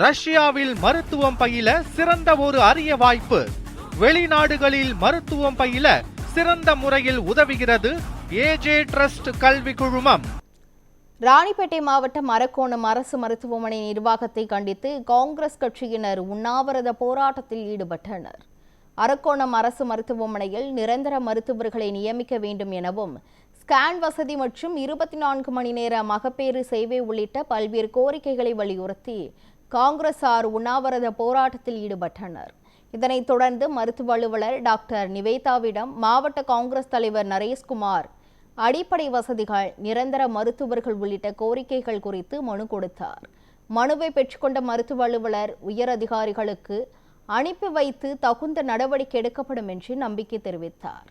ரஷ்யாவில் மருத்துவம் பயில சிறந்த ஒரு அரிய வாய்ப்பு. வெளிநாடுகளில் மருத்துவம் பயில சிறந்த முறையில் உதவுகிறது ஏஜே ட்ரஸ்ட் கல்வி குழுமம். ராணிப்பேட்டை மாவட்டம் அரக்கோணம் அரசு மருத்துவமனை நிர்வாகத்தை கண்டித்து காங்கிரஸ் கட்சியினர் உண்ணாவிரத போராட்டத்தில் ஈடுபட்டனர். அரக்கோணம் அரசு மருத்துவமனையில் நிரந்தர மருத்துவர்களை நியமிக்க வேண்டும் எனவும், ஸ்கேன் வசதி மற்றும் 24 மணி நேர மகப்பேறு சேவை உள்ளிட்ட பல்வேறு கோரிக்கைகளை வலியுறுத்தி காங்கிரசார் உண்ணாவிரத போராட்டத்தில் ஈடுபட்டனர். இதனைத் தொடர்ந்து மருத்துவ அலுவலர் டாக்டர் நிவேதாவிடம் மாவட்ட காங்கிரஸ் தலைவர் நரேஷ்குமார் அடிப்படை வசதிகள், நிரந்தர மருத்துவர்கள் உள்ளிட்ட கோரிக்கைகள் குறித்து மனு கொடுத்தார். மனுவை பெற்றுக்கொண்ட மருத்துவ அலுவலர் உயர் அதிகாரிகளுக்கு அனுப்பி வைத்து தகுந்த நடவடிக்கை எடுக்கப்படும் என்று நம்பிக்கை தெரிவித்தார்.